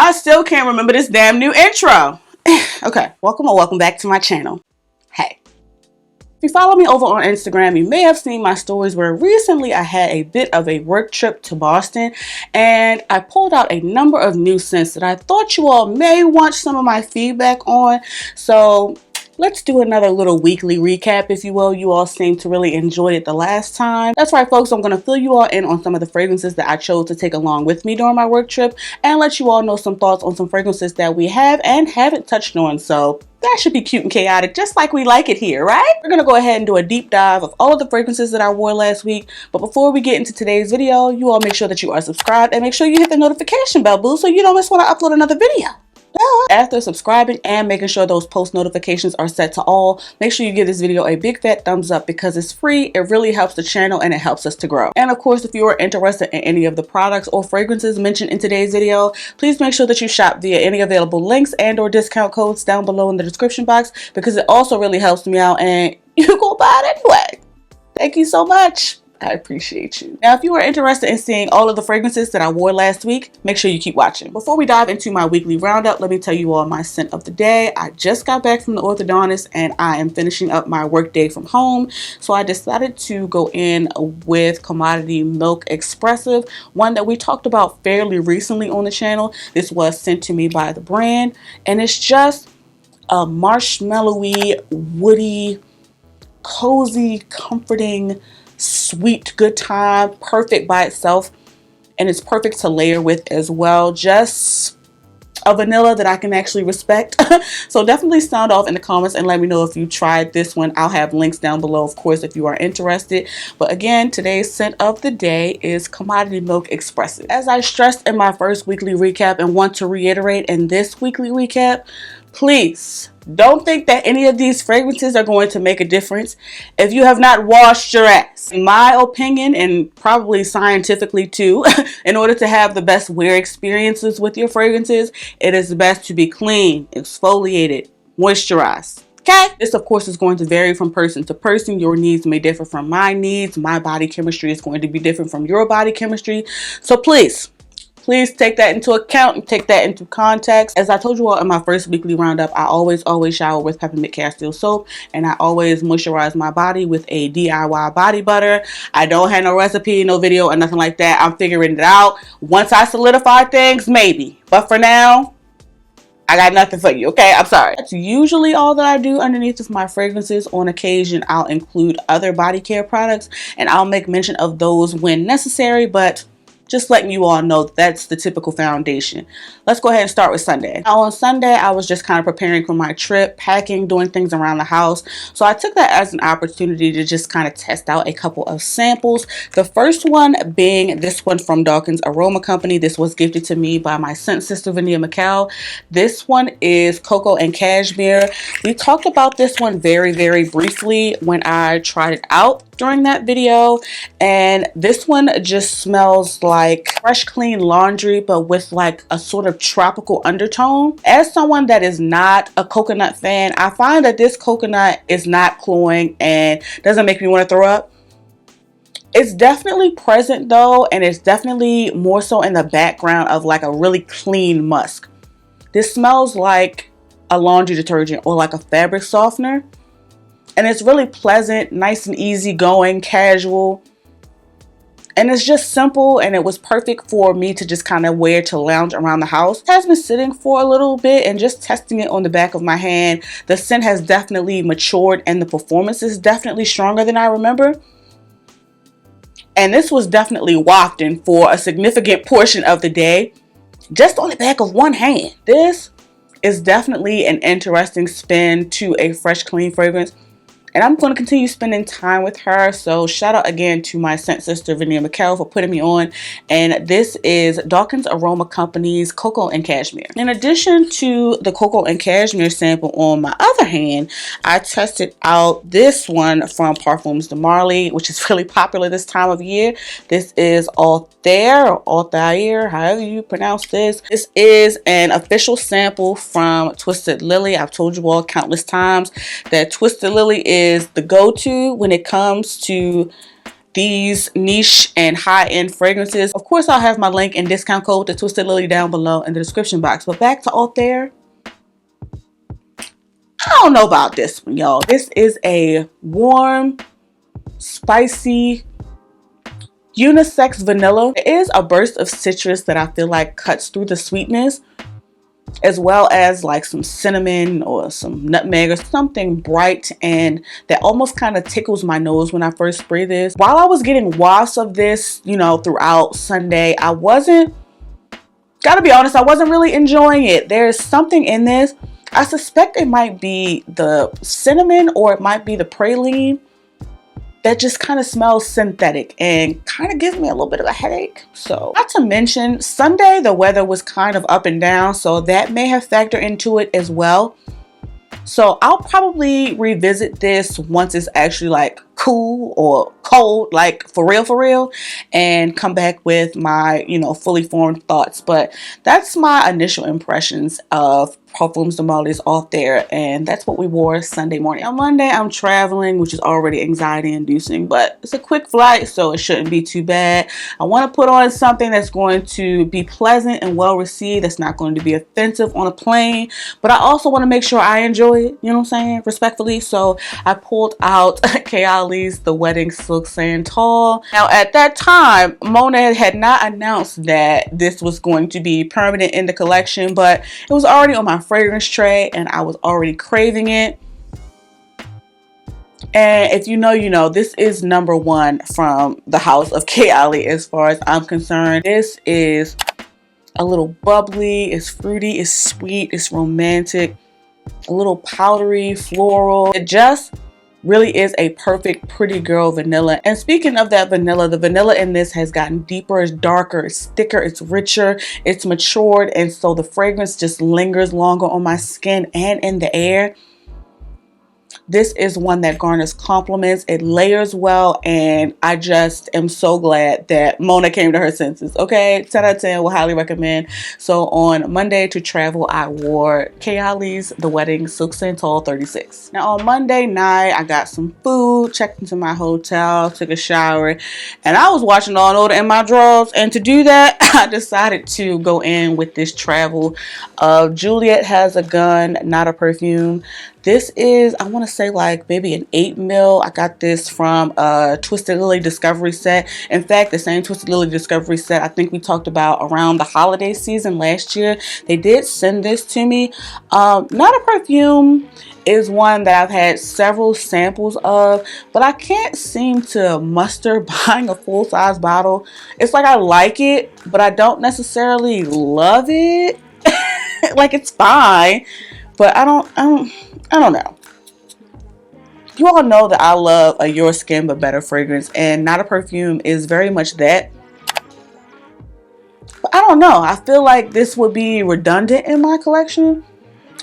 I still can't remember this damn new intro. Okay, welcome back to my channel. Hey, if you follow me over on Instagram, you may have seen my stories where recently I had a bit of a work trip to Boston and I pulled out a number of new scents that I thought you all may want some of my feedback on. So let's do another little weekly recap, if you will. You all seemed to really enjoy it the last time. That's right, folks. I'm going to fill you all in on some of the fragrances that I chose to take along with me during my work trip and let you all know some thoughts on some fragrances that we have and haven't touched on. So that should be cute and chaotic, just like we like it here, right? We're going to go ahead and do a deep dive of all of the fragrances that I wore last week. But before we get into today's video, you all make sure that you are subscribed and make sure you hit the notification bell, boo, so you don't miss when I upload another video. After subscribing and making sure those post notifications are set to all, make sure you give this video a big fat thumbs up because it's free. It really helps the channel and it helps us to grow. And of course, if you are interested in any of the products or fragrances mentioned in today's video, please make sure that you shop via any available links and or discount codes down below in the description box because it also really helps me out and you go buy it anyway. Thank you so much. I appreciate you. Now, if you are interested in seeing all of the fragrances that I wore last week, make sure you keep watching. Before we dive into my weekly roundup, let me tell you all my scent of the day. I just got back from the orthodontist and I am finishing up my work day from home. So I decided to go in with Commodity Milk Expressive, one that we talked about fairly recently on the channel. This was sent to me by the brand and it's just a marshmallowy, woody, cozy, comforting, sweet, good time, perfect by itself, and it's perfect to layer with as well. Just a vanilla that I can actually respect. So definitely sound off in the comments and let me know if you tried this one. I'll have links down below, of course, if you are interested. But again, today's scent of the day is Commodity Milk Expressive. As I stressed in my first weekly recap and want to reiterate in this weekly recap, please don't think that any of these fragrances are going to make a difference if you have not washed your ass. In my opinion, and probably scientifically too, in order to have the best wear experiences with your fragrances, it is best to be clean, exfoliated, moisturized. Okay? This, of course, is going to vary from person to person. Your needs may differ from my needs. My body chemistry is going to be different from your body chemistry. So please take that into account and take that into context. As I told you all in my first weekly roundup, I always shower with peppermint castile soap and I always moisturize my body with a DIY body butter. I don't have no recipe, no video or nothing like that. I'm figuring it out. Once I solidify things, maybe. But for now, I got nothing for you, okay? I'm sorry. That's usually all that I do underneath of my fragrances. On occasion, I'll include other body care products and I'll make mention of those when necessary, but just letting you all know that's the typical foundation. Let's go ahead and start with Sunday. Now on Sunday, I was just kind of preparing for my trip, packing, doing things around the house. So I took that as an opportunity to just kind of test out a couple of samples. The first one being this one from Dawkins Aroma Company. This was gifted to me by my scent sister, Vania McCall. This one is Cocoa and Cashmere. We talked about this one very, very briefly when I tried it out during that video, and this one just smells like fresh clean laundry but with like a sort of tropical undertone. As someone that is not a coconut fan, I find that this coconut is not cloying and doesn't make me want to throw up. It's definitely present though, and it's definitely more so in the background of like a really clean musk. This smells like a laundry detergent or like a fabric softener. And it's really pleasant, nice and easy going, casual. And it's just simple and it was perfect for me to just kind of wear to lounge around the house. It has been sitting for a little bit and just testing it on the back of my hand. The scent has definitely matured and the performance is definitely stronger than I remember. And this was definitely wafting for a significant portion of the day, just on the back of one hand. This is definitely an interesting spin to a fresh, clean fragrance. And I'm going to continue spending time with her. So shout out again to my scent sister, Vania McCall, for putting me on. And this is Dawkins Aroma Company's Cocoa and Cashmere. In addition to the Cocoa and Cashmere sample on my other hand, I tested out this one from Perfumes de Marly, which is really popular this time of year. This is Altair or Altair, however you pronounce this. This is an official sample from Twisted Lily. I've told you all countless times that Twisted Lily is the go-to when it comes to these niche and high-end fragrances. Of course, I'll have my link and discount code to Twisted Lily down below in the description box. But back to Altair. I don't know about this one, y'all. This is a warm, spicy, unisex vanilla. It is a burst of citrus that I feel like cuts through the sweetness, as well as like some cinnamon or some nutmeg or something bright and that almost kind of tickles my nose when I first spray this. While I was getting wafts of this, you know, throughout Sunday, gotta be honest, I wasn't really enjoying it. There's something in this. I suspect it might be the cinnamon or it might be the praline that just kind of smells synthetic and kind of gives me a little bit of a headache. So, not to mention, Sunday the weather was kind of up and down, so that may have factored into it as well. So I'll probably revisit this once it's actually like cool or cold, like for real, and come back with my, you know, fully formed thoughts. But that's my initial impressions of Perfumes de Marly's Off There, and that's what we wore Sunday morning. On Monday, I'm traveling, which is already anxiety inducing, but it's a quick flight, so it shouldn't be too bad. I want to put on something that's going to be pleasant and well received, that's not going to be offensive on a plane, but I also want to make sure I enjoy it, you know what I'm saying, respectfully. So I pulled out Kayali's The Wedding Silk Santal. Now at that time, Mona had not announced that this was going to be permanent in the collection, but it was already on my fragrance tray and I was already craving it. And if you know, you know, this is #1 from the house of Kayali as far as I'm concerned. This is a little bubbly, it's fruity, it's sweet, it's romantic, a little powdery, floral. It just really is a perfect pretty girl vanilla. And speaking of that vanilla, the vanilla in this has gotten deeper, it's darker, it's thicker, it's richer, it's matured, and so the fragrance just lingers longer on my skin and in the air. This is one that garners compliments. It layers well, and I just am so glad that Mona came to her senses. Okay, 10 out of 10, will highly recommend. So on Monday to travel, I wore Kayali's The Wedding Silk Santal 36. Now on Monday night, I got some food, checked into my hotel, took a shower, and I was watching Law & Order in my drawers. And to do that, I decided to go in with this travel of Juliet Has a Gun, Not a Perfume. This is, I want to say like maybe an 8 mil. I got this from a Twisted Lily Discovery set. In fact, the same Twisted Lily Discovery set I think we talked about around the holiday season last year. They did send this to me. Not a Perfume is one that I've had several samples of, but I can't seem to muster buying a full-size bottle. It's like I like it, but I don't necessarily love it. Like, it's fine, but I don't know. You all know that I love a Your Skin But Better fragrance, and Not a Perfume is very much that. But I don't know. I feel like this would be redundant in my collection.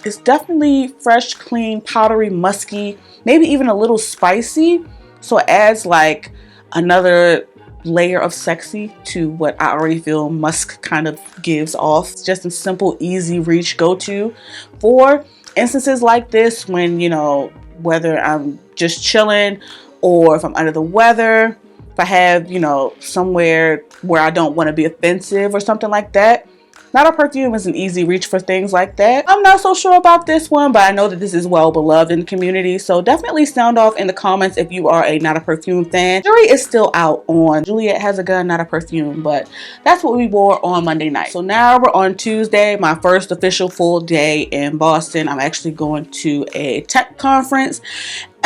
It's definitely fresh, clean, powdery, musky, maybe even a little spicy. So it adds like another layer of sexy to what I already feel musk kind of gives off. It's just a simple, easy reach go-to for instances like this when, you know, whether I'm just chilling or if I'm under the weather, if I have, you know, somewhere where I don't want to be offensive or something like that. Not a Perfume is an easy reach for things like that. I'm not so sure about this one, but I know that this is well beloved in the community. So definitely sound off in the comments if you are a Not a Perfume fan. Jury is still out on Juliet Has a Gun, Not a Perfume, but that's what we wore on Monday night. So now we're on Tuesday, my first official full day in Boston. I'm actually going to a tech conference.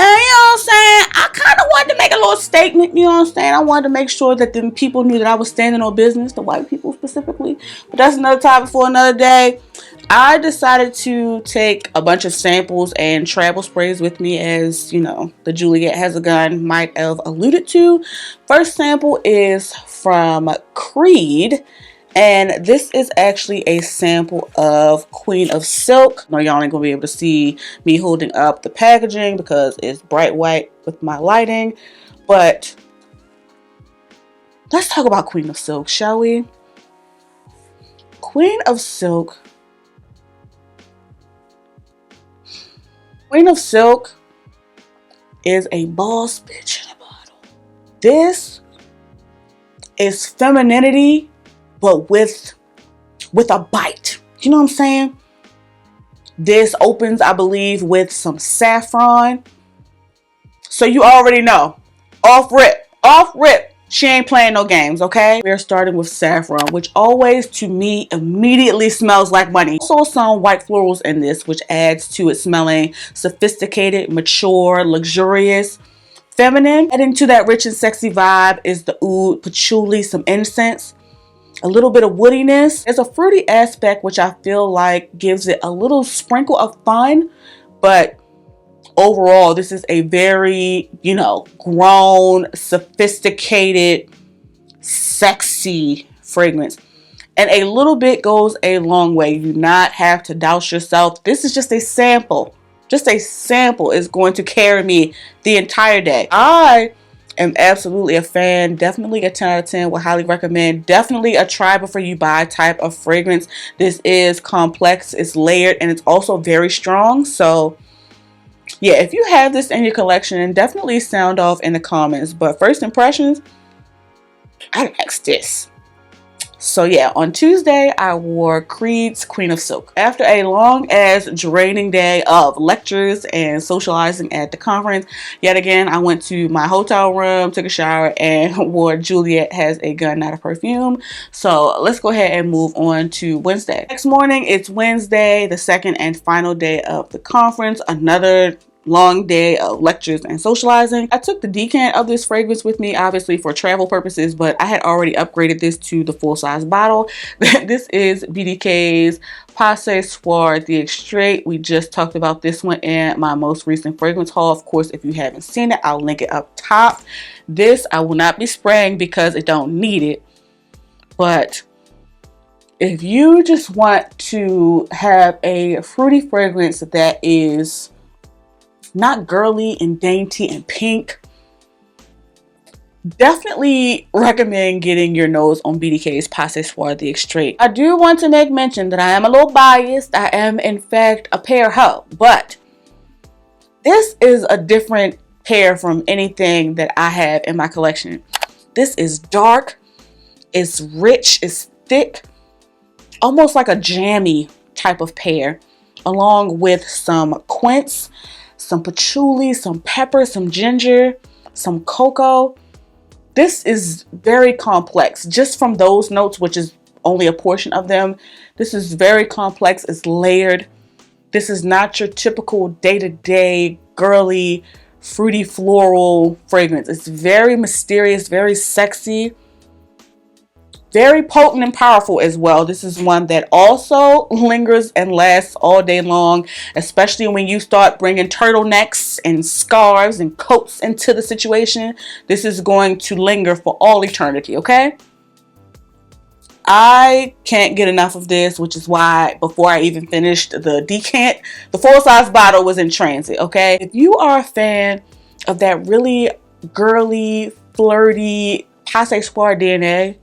And you know what I'm saying, I kind of wanted to make a little statement, you know what I'm saying. I wanted to make sure that the people knew that I was standing on business, the white people specifically. But that's another topic for another day. I decided to take a bunch of samples and travel sprays with me, as you know, the Juliet Has a Gun might have alluded to. First sample is from Creed. And this is actually a sample of Queen of Silk. No, y'all ain't gonna be able to see me holding up the packaging because it's bright white with my lighting. But let's talk about Queen of Silk, shall we? Queen of Silk. Queen of Silk is a boss bitch in a bottle. This is femininity, but with a bite. You know what I'm saying? This opens, I believe, with some saffron. So you already know. Off rip. She ain't playing no games, okay? We're starting with saffron, which always, to me, immediately smells like money. Also some white florals in this, which adds to it smelling sophisticated, mature, luxurious, feminine. Adding to that rich and sexy vibe is the oud, patchouli, some incense, a little bit of woodiness. There's a fruity aspect, which I feel like gives it a little sprinkle of fun, but overall, this is a very, grown, sophisticated, sexy fragrance. And a little bit goes a long way. You do not have to douse yourself. This is just a sample. Just a sample is going to carry me the entire day. I am absolutely a fan. Definitely a 10 out of 10. Would highly recommend. Definitely a try before you buy type of fragrance. This is complex, it's layered, and it's also very strong. So yeah, if you have this in your collection, definitely sound off in the comments. But first impressions, I like this. So yeah, on Tuesday, I wore Creed's Queen of Silk. After a long as draining day of lectures and socializing at the conference, yet again, I went to my hotel room, took a shower, and wore Juliet Has a Gun, Not a Perfume. So let's go ahead and move on to Wednesday. Next morning, it's Wednesday, the second and final day of the conference. Another long day of lectures and socializing. I took the decant of this fragrance with me, obviously for travel purposes, but I had already upgraded this to the full-size bottle. This is BDK's Passe Soir the Extrait. We just talked about this one in my most recent fragrance haul. Of course, if you haven't seen it, I'll link it up top. This I will not be spraying because it don't need it, but if you just want to have a fruity fragrance that is not girly and dainty and pink, definitely recommend getting your nose on BDK's Passe Soir the Extrait. I do want to make mention that I am a little biased. I am in fact a pear hoe, but this is a different pear from anything that I have in my collection. This is dark, it's rich, it's thick, almost like a jammy type of pear, along with some quince, some patchouli, some pepper, some ginger, some cocoa. This is very complex. Just from those notes, which is only a portion of them, this is very complex. It's layered. This is not your typical day-to-day girly, fruity, floral fragrance. It's very mysterious, very sexy, very potent and powerful as well. This is one that also lingers and lasts all day long, especially when you start bringing turtlenecks and scarves and coats into the situation. This is going to linger for all eternity, okay? I can't get enough of this, which is why before I even finished the decant, the full-size bottle was in transit, okay? If you are a fan of that really girly, flirty, Passe Soir DNA,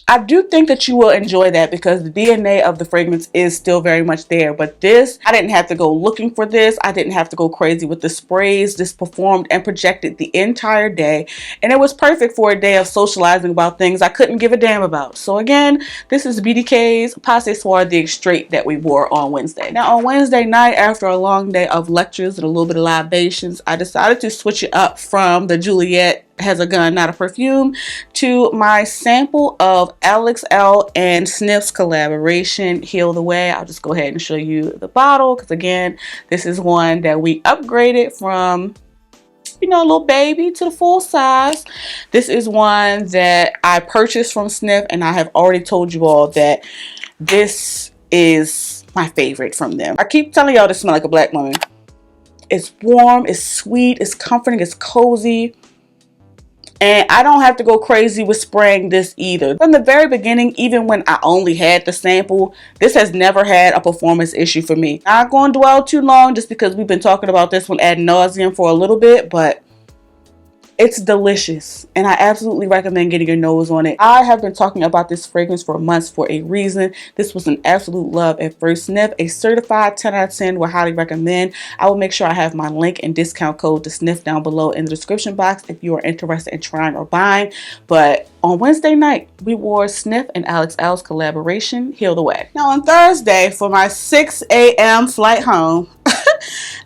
I do think that you will enjoy that because the DNA of the fragrance is still very much there. But this, I didn't have to go looking for this. I didn't have to go crazy with the sprays. This performed and projected the entire day. And it was perfect for a day of socializing about things I couldn't give a damn about. So again, this is BDK's Passe Soir the Extrait that we wore on Wednesday. Now on Wednesday night, after a long day of lectures and a little bit of libations, I decided to switch it up from the Juliet Has a Gun, Not a Perfume to my sample of Alex L and Sniff's collaboration, Heal the Way. I'll just go ahead and show you the bottle because again, this is one that we upgraded from, a little baby to the full size. This is one that I purchased from Sniff, and I have already told you all that this is my favorite from them. I keep telling y'all to smell like a black woman. It's warm, it's sweet, it's comforting, it's cozy. And I don't have to go crazy with spraying this either. From the very beginning, even when I only had the sample, this has never had a performance issue for me. Not going to dwell too long just because we've been talking about this one ad nauseum for a little bit, but It's delicious, and I absolutely recommend getting your nose on it. I have been talking about this fragrance for months for a reason. This was an absolute love at first sniff. A certified 10 out of 10 would highly recommend. I will make sure I have my link and discount code to sniff down below in the description box if you are interested in trying or buying. But on Wednesday night, we wore Sniff and Alex L's collaboration, Heal the Way. Now on Thursday, for my 6 a.m. flight home,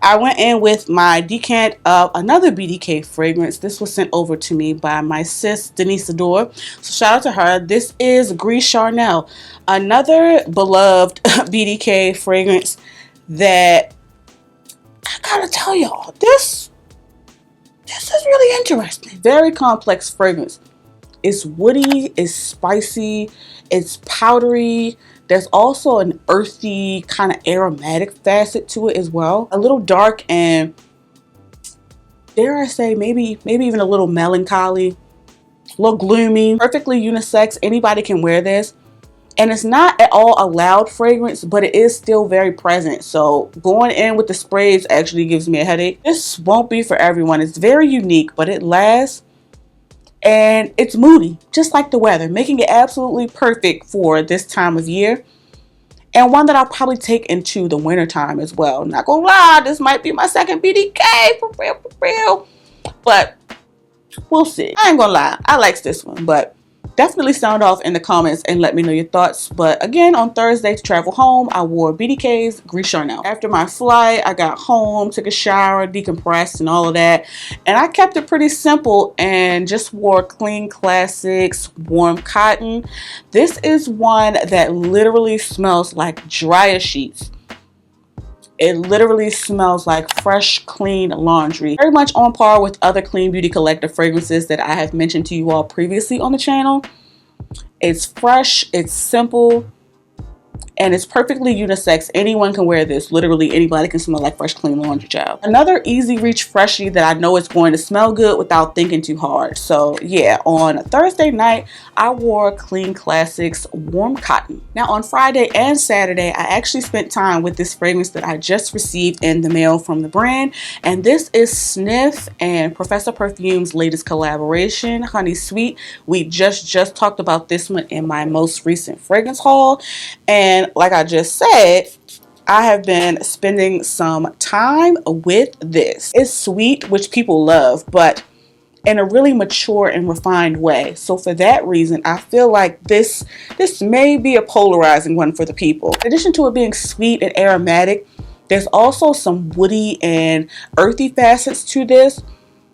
I went in with my decant of another BDK fragrance. This was sent over to me by my sis, Denise Adore. So shout out to her. This is Gris Charnel, another beloved BDK fragrance that I gotta tell y'all, this is really interesting. Very complex fragrance. It's woody, it's spicy, it's powdery. There's also an earthy kind of aromatic facet to it as well. A little dark and, dare I say, maybe even a little melancholy, a little gloomy. Perfectly unisex. Anybody can wear this. And it's not at all a loud fragrance, but it is still very present. So going in with the sprays actually gives me a headache. This won't be for everyone. It's very unique, but it lasts. And it's moody, just like the weather, making it absolutely perfect for this time of year. And one that I'll probably take into the winter time as well. Not gonna lie, this might be my second BDK, for real. But we'll see. I ain't gonna lie, I like this one, but definitely sound off in the comments and let me know your thoughts. But again, on Thursday to travel home, I wore BDK's Gris Charnel. After my flight, I got home, took a shower, decompressed and all of that. And I kept it pretty simple and just wore Clean Classics Warm Cotton. This is one that literally smells like dryer sheets. It literally smells like fresh, clean laundry. Very much on par with other Clean Beauty Collective fragrances that I have mentioned to you all previously on the channel. It's fresh, it's simple, and it's perfectly unisex. Anyone can wear this. Literally anybody can smell like fresh, clean laundry, child. Another easy reach freshie that I know is going to smell good without thinking too hard. So yeah, on Thursday night, I wore Clean Classics Warm Cotton. Now on Friday and Saturday, I actually spent time with this fragrance that I just received in the mail from the brand. And this is Sniff and Professor Perfumes' latest collaboration, Honey Sweet. We just talked about this one in my most recent fragrance haul. And like I just said, I have been spending some time with this. It's sweet, which people love, but in a really mature and refined way. So for that reason, I feel like this may be a polarizing one for the people. In addition to it being sweet and aromatic, there's also some woody and earthy facets to this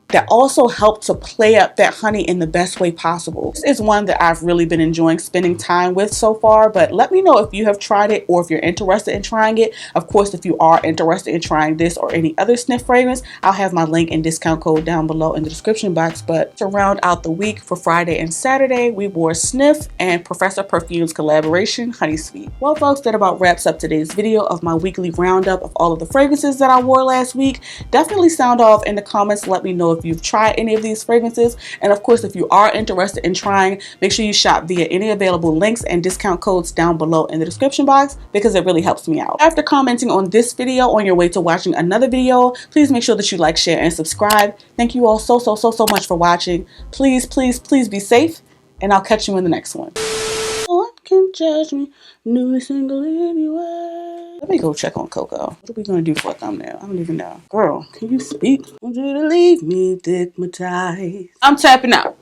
that also help to play up that honey in the best way possible. This is one that I've really been enjoying spending time with so far, but let me know if you have tried it or if you're interested in trying it. Of course, if you are interested in trying this or any other sniff fragrance, I'll have my link and discount code down below in the description box. But to round out the week for Friday and Saturday, we wore Sniff and Professor Perfumes collaboration, Honey Sweet. Well, folks, that about wraps up today's video of my weekly roundup of all of the fragrances that I wore last week. Definitely sound off in the comments. Let me know if you've tried any of these fragrances, and of course if you are interested in trying, make sure you shop via any available links and discount codes down below in the description box, because it really helps me out. After commenting on this video, on your way to watching another video, please make sure that you like, share, and subscribe. Thank you all so much for watching. Please be safe, and I'll catch you in the next one. No one can judge me, new single anyway. Let me go check on Coco. What are we gonna do for a thumbnail? I don't even know. Girl, can you speak? I want you to leave me stigmatized. I'm tapping out.